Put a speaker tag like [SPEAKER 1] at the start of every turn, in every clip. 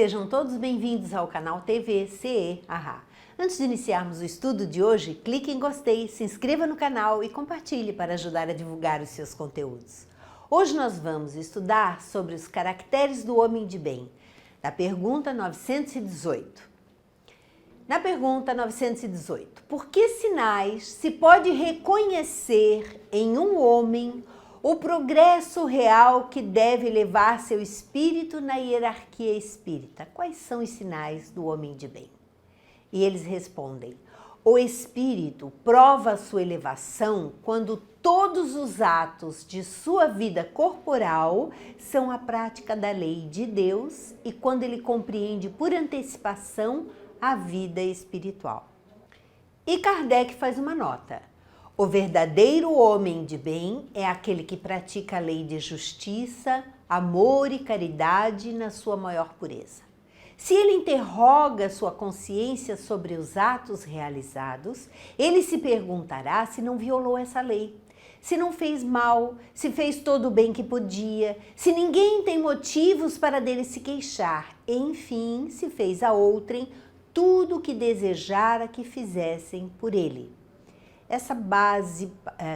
[SPEAKER 1] Sejam todos bem-vindos ao canal TV CE Arra. Antes de iniciarmos o estudo de hoje, clique em gostei, se inscreva no canal e compartilhe para ajudar a divulgar os seus conteúdos. Hoje nós vamos estudar sobre os caracteres do homem de bem, da pergunta 918. Na pergunta 918, por que sinais se pode reconhecer em um homem o progresso real que deve levar seu espírito na hierarquia espírita? Quais são os sinais do homem de bem? E eles respondem: o espírito prova sua elevação quando todos os atos de sua vida corporal são a prática da lei de Deus e quando ele compreende por antecipação a vida espiritual. E Kardec faz uma nota: o verdadeiro homem de bem é aquele que pratica a lei de justiça, amor e caridade na sua maior pureza. Se ele interroga sua consciência sobre os atos realizados, ele se perguntará se não violou essa lei, se não fez mal, se fez todo o bem que podia, se ninguém tem motivos para dele se queixar, enfim, se fez a outrem tudo o que desejara que fizessem por ele. Essa base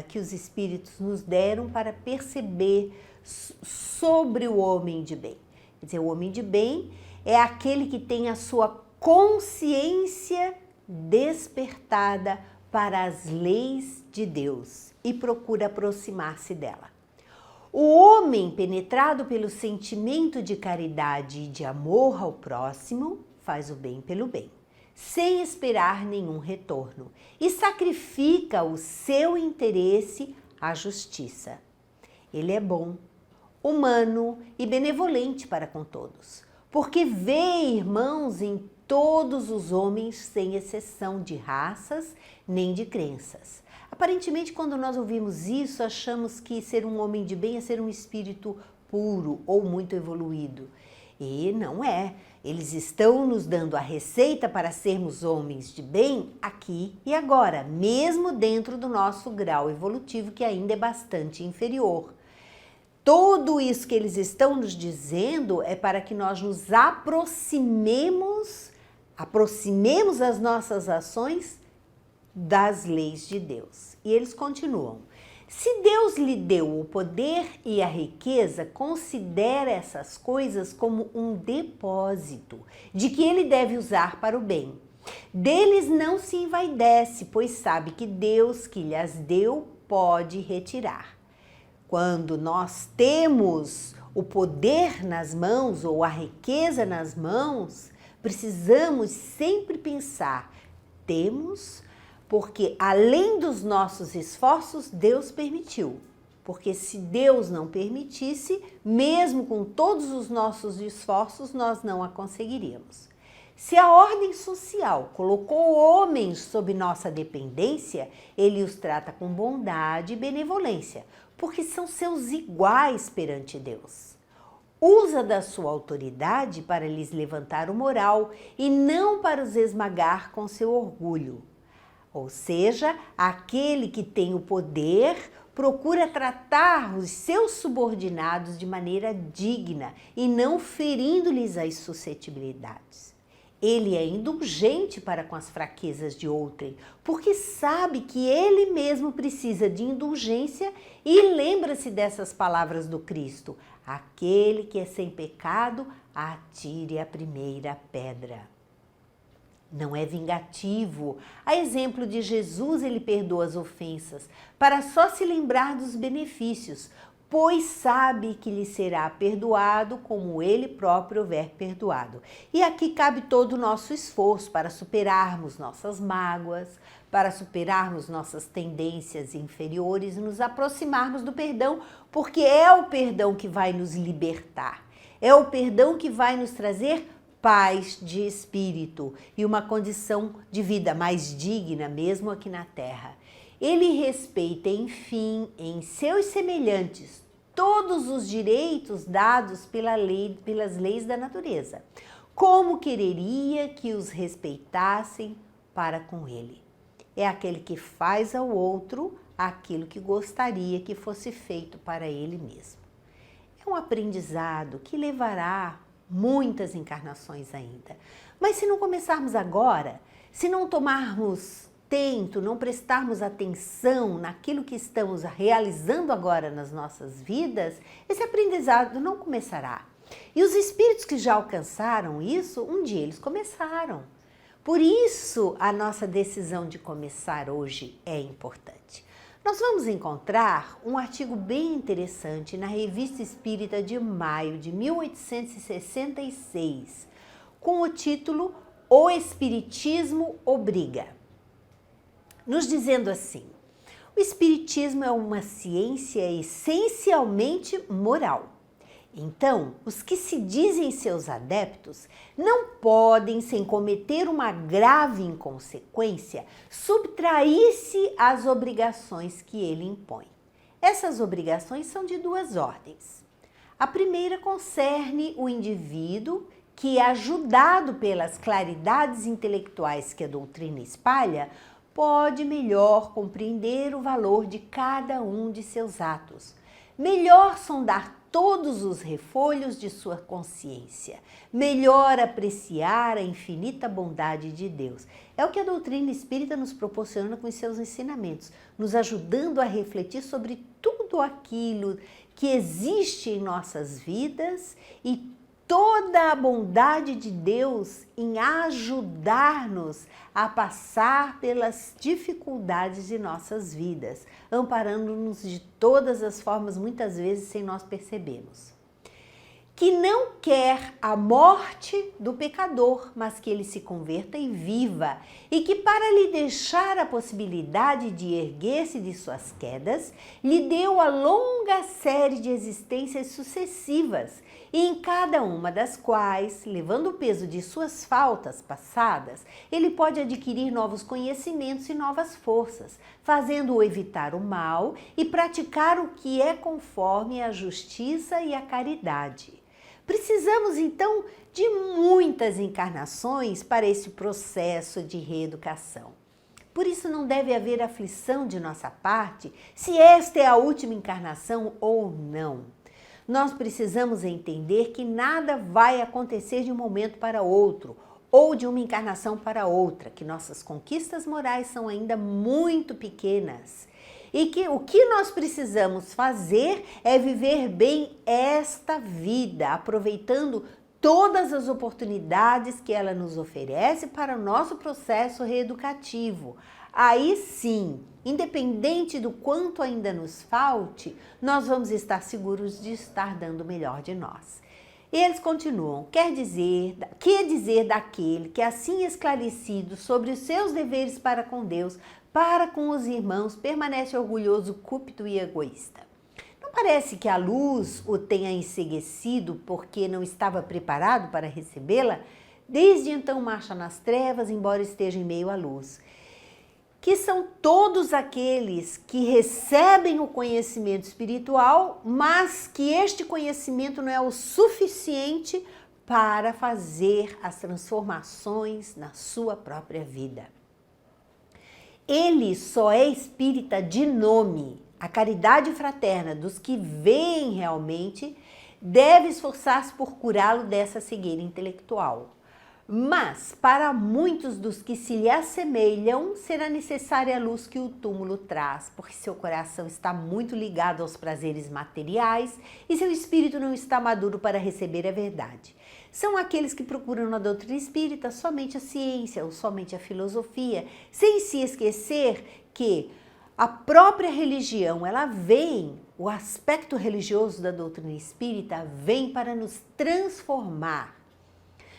[SPEAKER 1] que os espíritos nos deram para perceber sobre o homem de bem. Quer dizer, o homem de bem é aquele que tem a sua consciência despertada para as leis de Deus e procura aproximar-se dela. O homem penetrado pelo sentimento de caridade e de amor ao próximo faz o bem pelo bem, sem esperar nenhum retorno, e sacrifica o seu interesse à justiça. Ele é bom, humano e benevolente para com todos, porque vê irmãos em todos os homens, sem exceção de raças nem de crenças. Aparentemente, quando nós ouvimos isso, achamos que ser um homem de bem é ser um espírito puro ou muito evoluído. E não é. Eles estão nos dando a receita para sermos homens de bem aqui e agora, mesmo dentro do nosso grau evolutivo, que ainda é bastante inferior. Tudo isso que eles estão nos dizendo é para que nós nos aproximemos as nossas ações das leis de Deus. E eles continuam: se Deus lhe deu o poder e a riqueza, considere essas coisas como um depósito de que ele deve usar para o bem. Deles não se envaidece, pois sabe que Deus que lhes deu pode retirar. Quando nós temos o poder nas mãos ou a riqueza nas mãos, precisamos sempre pensar: temos porque além dos nossos esforços, Deus permitiu. Porque se Deus não permitisse, mesmo com todos os nossos esforços, nós não a conseguiríamos. Se a ordem social colocou homens sob nossa dependência, ele os trata com bondade e benevolência, porque são seus iguais perante Deus. Usa da sua autoridade para lhes levantar o moral e não para os esmagar com seu orgulho. Ou seja, aquele que tem o poder procura tratar os seus subordinados de maneira digna e não ferindo-lhes as suscetibilidades. Ele é indulgente para com as fraquezas de outrem, porque sabe que ele mesmo precisa de indulgência e lembra-se dessas palavras do Cristo: aquele que é sem pecado, atire a primeira pedra. Não é vingativo. A exemplo de Jesus, ele perdoa as ofensas, para só se lembrar dos benefícios, pois sabe que lhe será perdoado como ele próprio houver perdoado. E aqui cabe todo o nosso esforço para superarmos nossas mágoas, para superarmos nossas tendências inferiores e nos aproximarmos do perdão, porque é o perdão que vai nos libertar, é o perdão que vai nos trazer paz de espírito e uma condição de vida mais digna mesmo aqui na Terra. Ele respeita, enfim, em seus semelhantes todos os direitos dados pelas leis da natureza. Como quereria que os respeitassem para com ele? É aquele que faz ao outro aquilo que gostaria que fosse feito para ele mesmo. É um aprendizado que levará muitas encarnações ainda. Mas se não começarmos agora, se não tomarmos tento, não prestarmos atenção naquilo que estamos realizando agora nas nossas vidas, esse aprendizado não começará. E os espíritos que já alcançaram isso, um dia eles começaram. Por isso, a nossa decisão de começar hoje é importante. Nós vamos encontrar um artigo bem interessante na Revista Espírita de maio de 1866, com o título O Espiritismo Obriga, nos dizendo assim: o Espiritismo é uma ciência essencialmente moral. Então, os que se dizem seus adeptos não podem, sem cometer uma grave inconsequência, subtrair-se às obrigações que ele impõe. Essas obrigações são de duas ordens. A primeira concerne o indivíduo que, ajudado pelas claridades intelectuais que a doutrina espalha, pode melhor compreender o valor de cada um de seus atos, melhor sondar todos os refolhos de sua consciência, melhor apreciar a infinita bondade de Deus. É o que a doutrina espírita nos proporciona com os seus ensinamentos, nos ajudando a refletir sobre tudo aquilo que existe em nossas vidas e toda a bondade de Deus em ajudar-nos a passar pelas dificuldades de nossas vidas, amparando-nos de todas as formas, muitas vezes sem nós percebermos. Que não quer a morte do pecador, mas que ele se converta e viva, e que para lhe deixar a possibilidade de erguer-se de suas quedas, lhe deu a longa série de existências sucessivas, e em cada uma das quais, levando o peso de suas faltas passadas, ele pode adquirir novos conhecimentos e novas forças, fazendo-o evitar o mal e praticar o que é conforme a justiça e a caridade. Precisamos, então, de muitas encarnações para esse processo de reeducação. Por isso não deve haver aflição de nossa parte se esta é a última encarnação ou não. Nós precisamos entender que nada vai acontecer de um momento para outro ou de uma encarnação para outra, que nossas conquistas morais são ainda muito pequenas. E que o que nós precisamos fazer é viver bem esta vida, aproveitando todas as oportunidades que ela nos oferece para o nosso processo reeducativo. Aí sim, independente do quanto ainda nos falte, nós vamos estar seguros de estar dando o melhor de nós. E eles continuam: que dizer daquele que, assim esclarecido sobre os seus deveres para com Deus, para com os irmãos, permanece orgulhoso, cúpido e egoísta? Não parece que a luz o tenha enceguecido porque não estava preparado para recebê-la? Desde então marcha nas trevas, embora esteja em meio à luz. Que são todos aqueles que recebem o conhecimento espiritual, mas que este conhecimento não é o suficiente para fazer as transformações na sua própria vida. Ele só é espírita de nome. A caridade fraterna dos que veem realmente deve esforçar-se por curá-lo dessa cegueira intelectual. Mas, para muitos dos que se lhe assemelham, será necessária a luz que o túmulo traz, porque seu coração está muito ligado aos prazeres materiais e seu espírito não está maduro para receber a verdade. São aqueles que procuram na doutrina espírita somente a ciência ou somente a filosofia, sem se esquecer que a própria religião, ela vem, o aspecto religioso da doutrina espírita vem para nos transformar.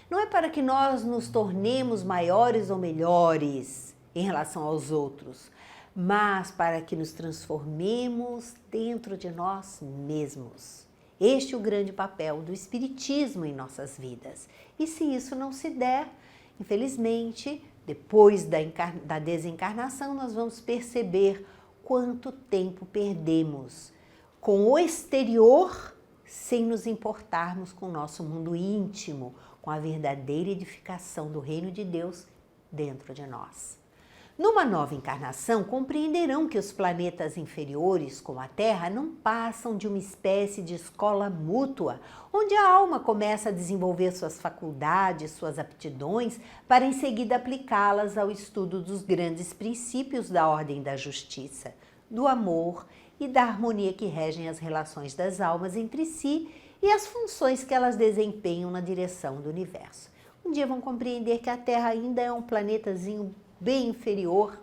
[SPEAKER 1] Não é para que nós nos tornemos maiores ou melhores em relação aos outros, mas para que nos transformemos dentro de nós mesmos. Este é o grande papel do Espiritismo em nossas vidas. E se isso não se der, infelizmente, depois da desencarnação, nós vamos perceber quanto tempo perdemos com o exterior sem nos importarmos com o nosso mundo íntimo, com a verdadeira edificação do reino de Deus dentro de nós. Numa nova encarnação, compreenderão que os planetas inferiores, como a Terra, não passam de uma espécie de escola mútua, onde a alma começa a desenvolver suas faculdades, suas aptidões, para em seguida aplicá-las ao estudo dos grandes princípios da ordem da justiça, do amor e da harmonia que regem as relações das almas entre si e as funções que elas desempenham na direção do universo. Um dia vão compreender que a Terra ainda é um planetazinho bem inferior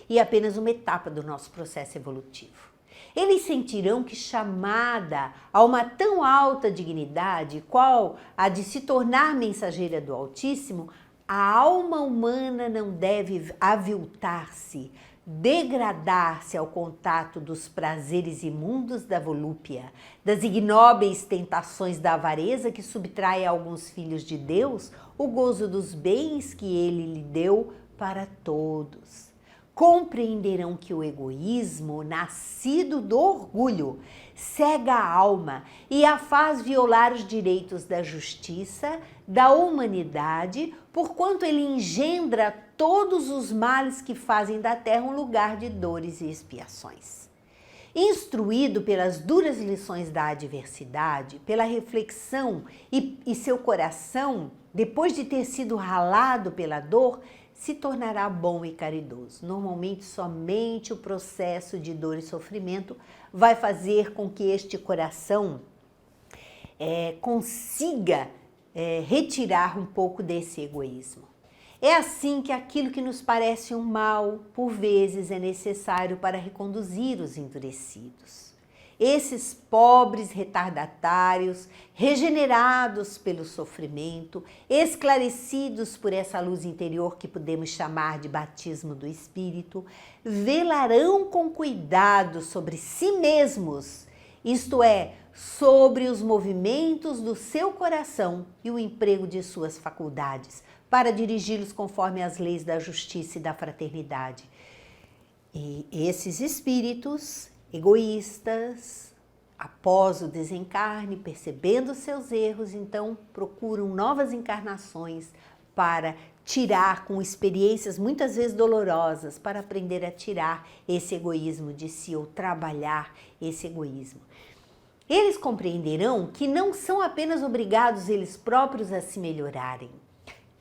[SPEAKER 1] e apenas uma etapa do nosso processo evolutivo. Eles sentirão que, chamada a uma tão alta dignidade, qual a de se tornar mensageira do Altíssimo, a alma humana não deve aviltar-se, degradar-se ao contato dos prazeres imundos da volúpia, das ignóbeis tentações da avareza que subtrai a alguns filhos de Deus o gozo dos bens que ele lhe deu para todos. Compreenderão que o egoísmo, nascido do orgulho, cega a alma e a faz violar os direitos da justiça, da humanidade, porquanto ele engendra todos os males que fazem da terra um lugar de dores e expiações. Instruído pelas duras lições da adversidade, pela reflexão e seu coração, depois de ter sido ralado pela dor, se tornará bom e caridoso. Normalmente, somente o processo de dor e sofrimento vai fazer com que este coração consiga retirar um pouco desse egoísmo. É assim que aquilo que nos parece um mal, por vezes, é necessário para reconduzir os endurecidos. Esses pobres retardatários, regenerados pelo sofrimento, esclarecidos por essa luz interior que podemos chamar de batismo do Espírito, velarão com cuidado sobre si mesmos, isto é, sobre os movimentos do seu coração e o emprego de suas faculdades, para dirigi-los conforme as leis da justiça e da fraternidade. E esses espíritos egoístas, após o desencarne, percebendo seus erros, então procuram novas encarnações para tirar, com experiências muitas vezes dolorosas, para aprender a tirar esse egoísmo de si ou trabalhar esse egoísmo. Eles compreenderão que não são apenas obrigados eles próprios a se melhorarem.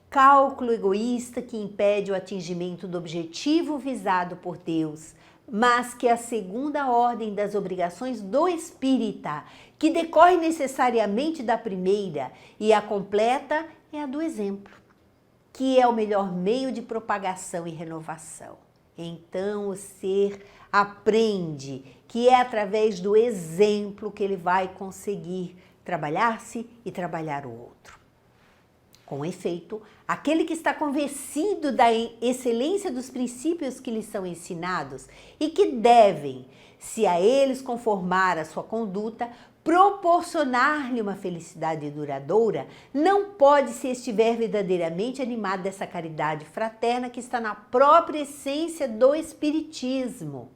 [SPEAKER 1] Cálculo egoísta que impede o atingimento do objetivo visado por Deus, mas que a segunda ordem das obrigações do espírita, que decorre necessariamente da primeira, e a completa é a do exemplo, que é o melhor meio de propagação e renovação. Então o ser aprende que é através do exemplo que ele vai conseguir trabalhar-se e trabalhar o outro. Com efeito, aquele que está convencido da excelência dos princípios que lhe são ensinados e que devem, se a eles conformar a sua conduta, proporcionar-lhe uma felicidade duradoura, não pode, se estiver verdadeiramente animado dessa caridade fraterna que está na própria essência do Espiritismo,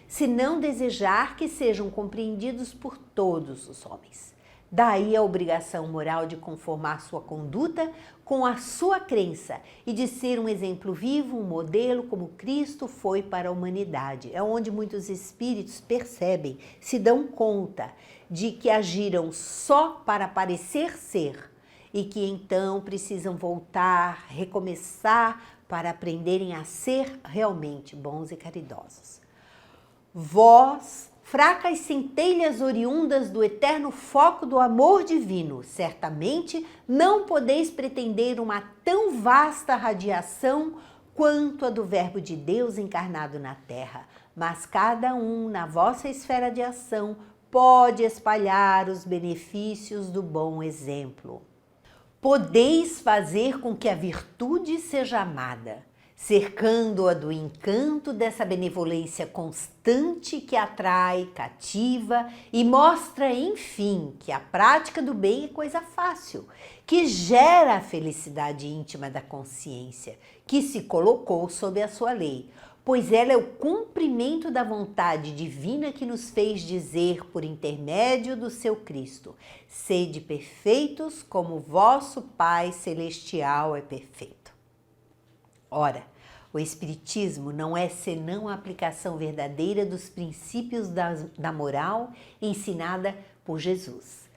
[SPEAKER 1] se não desejar que sejam compreendidos por todos os homens. Daí a obrigação moral de conformar sua conduta com a sua crença e de ser um exemplo vivo, um modelo como Cristo foi para a humanidade. É onde muitos espíritos percebem, se dão conta de que agiram só para parecer ser e que então precisam voltar, recomeçar para aprenderem a ser realmente bons e caridosos. Vós, fracas centelhas oriundas do eterno foco do amor divino, certamente não podeis pretender uma tão vasta radiação quanto a do Verbo de Deus encarnado na terra, mas cada um, na vossa esfera de ação, pode espalhar os benefícios do bom exemplo. Podeis fazer com que a virtude seja amada, cercando-a do encanto dessa benevolência constante que atrai, cativa e mostra, enfim, que a prática do bem é coisa fácil, que gera a felicidade íntima da consciência, que se colocou sob a sua lei, pois ela é o cumprimento da vontade divina que nos fez dizer por intermédio do seu Cristo: sede perfeitos como vosso Pai Celestial é perfeito. Ora, O Espiritismo não é senão a aplicação verdadeira dos princípios da moral ensinada por Jesus.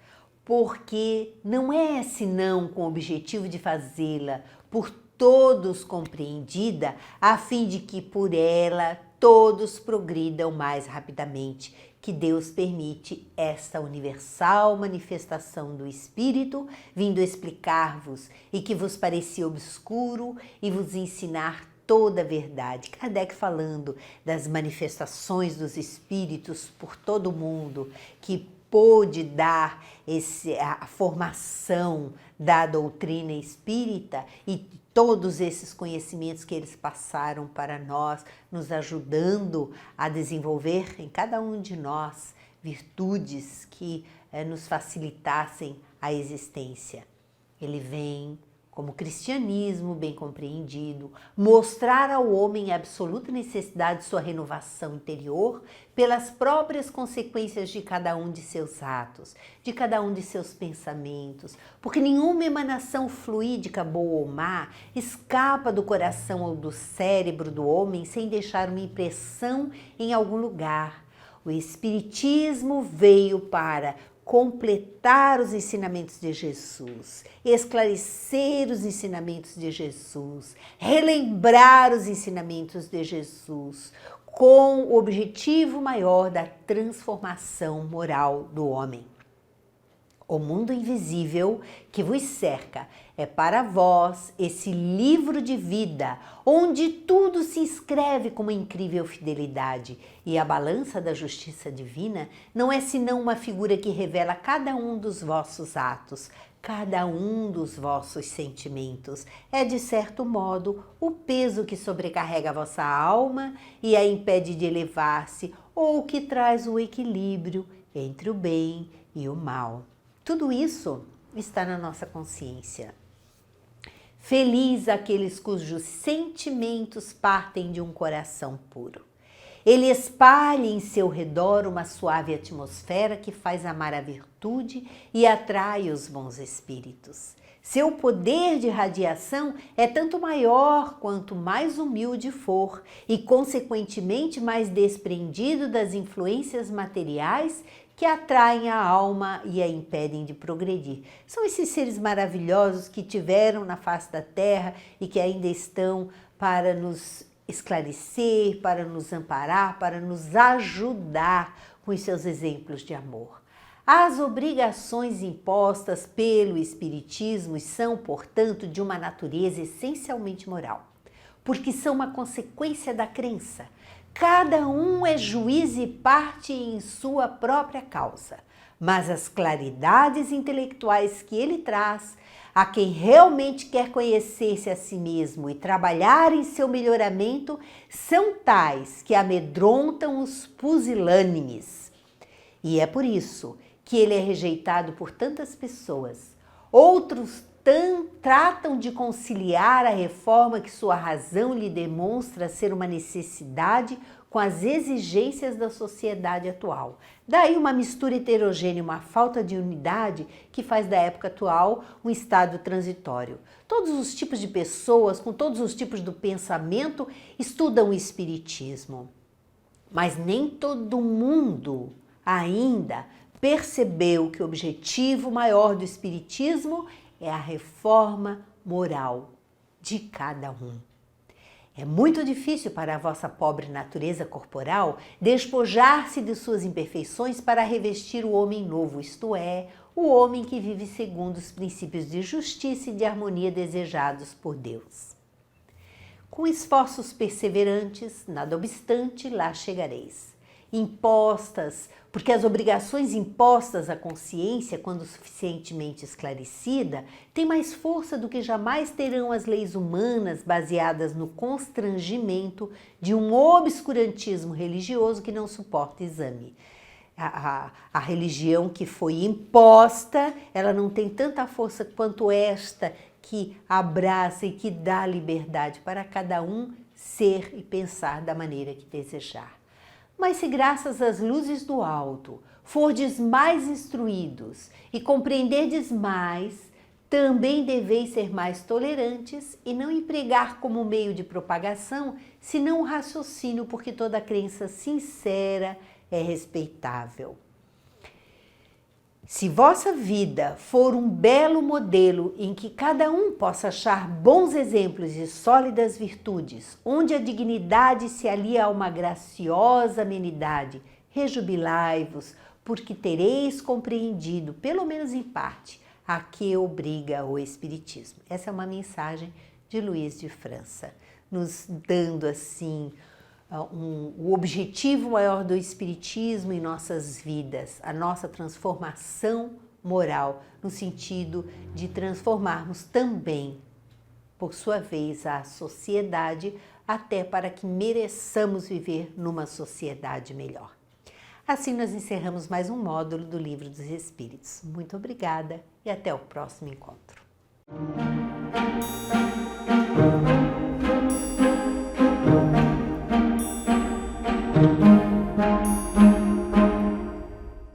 [SPEAKER 1] Porque não é senão com o objetivo de fazê-la por todos compreendida, a fim de que por ela todos progridam mais rapidamente, que Deus permite esta universal manifestação do Espírito, vindo explicar-vos e que vos parecia obscuro e vos ensinar toda a verdade. Kardec falando das manifestações dos Espíritos por todo o mundo, que pôde dar a formação da doutrina espírita e todos esses conhecimentos que eles passaram para nós, nos ajudando a desenvolver em cada um de nós virtudes que nos facilitassem a existência. Ele vem, como cristianismo bem compreendido, mostrar ao homem a absoluta necessidade de sua renovação interior pelas próprias consequências de cada um de seus atos, de cada um de seus pensamentos, porque nenhuma emanação fluídica, boa ou má, escapa do coração ou do cérebro do homem sem deixar uma impressão em algum lugar. O Espiritismo veio para completar os ensinamentos de Jesus, esclarecer os ensinamentos de Jesus, relembrar os ensinamentos de Jesus, com o objetivo maior da transformação moral do homem. O mundo invisível que vos cerca é para vós esse livro de vida, onde tudo se escreve com uma incrível fidelidade, e a balança da justiça divina não é senão uma figura que revela cada um dos vossos atos, cada um dos vossos sentimentos. É, de certo modo, o peso que sobrecarrega a vossa alma e a impede de elevar-se, ou que traz o equilíbrio entre o bem e o mal. Tudo isso está na nossa consciência. Feliz aqueles cujos sentimentos partem de um coração puro. Ele espalha em seu redor uma suave atmosfera que faz amar a virtude e atrai os bons espíritos. Seu poder de radiação é tanto maior quanto mais humilde for e, consequentemente, mais desprendido das influências materiais que atraem a alma e a impedem de progredir. São esses seres maravilhosos que tiveram na face da terra e que ainda estão para nos esclarecer, para nos amparar, para nos ajudar com os seus exemplos de amor. As obrigações impostas pelo Espiritismo são, portanto, de uma natureza essencialmente moral, porque são uma consequência da crença. Cada um é juiz e parte em sua própria causa, mas as claridades intelectuais que ele traz a quem realmente quer conhecer-se a si mesmo e trabalhar em seu melhoramento são tais que amedrontam os pusilânimes. E é por isso que ele é rejeitado por tantas pessoas. Outros tratam de conciliar a reforma que sua razão lhe demonstra ser uma necessidade com as exigências da sociedade atual. Daí uma mistura heterogênea, uma falta de unidade que faz da época atual um estado transitório. Todos os tipos de pessoas, com todos os tipos do pensamento, estudam o Espiritismo. Mas nem todo mundo ainda percebeu que o objetivo maior do Espiritismo é a reforma moral de cada um. É muito difícil para a vossa pobre natureza corporal despojar-se de suas imperfeições para revestir o homem novo, isto é, o homem que vive segundo os princípios de justiça e de harmonia desejados por Deus. Com esforços perseverantes, nada obstante, lá chegareis. Impostas, porque as obrigações impostas à consciência, quando suficientemente esclarecida, têm mais força do que jamais terão as leis humanas baseadas no constrangimento de um obscurantismo religioso que não suporta exame. A religião que foi imposta, ela não tem tanta força quanto esta que abraça e que dá liberdade para cada um ser e pensar da maneira que desejar. Mas se graças às luzes do alto fordes mais instruídos e compreenderdes mais, Também deveis ser mais tolerantes e não empregar como meio de propagação, senão o raciocínio, porque toda crença sincera é respeitável. Se vossa vida for um belo modelo em que cada um possa achar bons exemplos de sólidas virtudes, onde a dignidade se alia a uma graciosa amenidade, rejubilai-vos, porque tereis compreendido, pelo menos em parte, a que obriga o Espiritismo. Essa é uma mensagem de Luiz de França, nos dando assim o objetivo maior do Espiritismo em nossas vidas, a nossa transformação moral, no sentido de transformarmos também, por sua vez, a sociedade, até para que mereçamos viver numa sociedade melhor. Assim nós encerramos mais um módulo do Livro dos Espíritos. Muito obrigada e até o próximo encontro.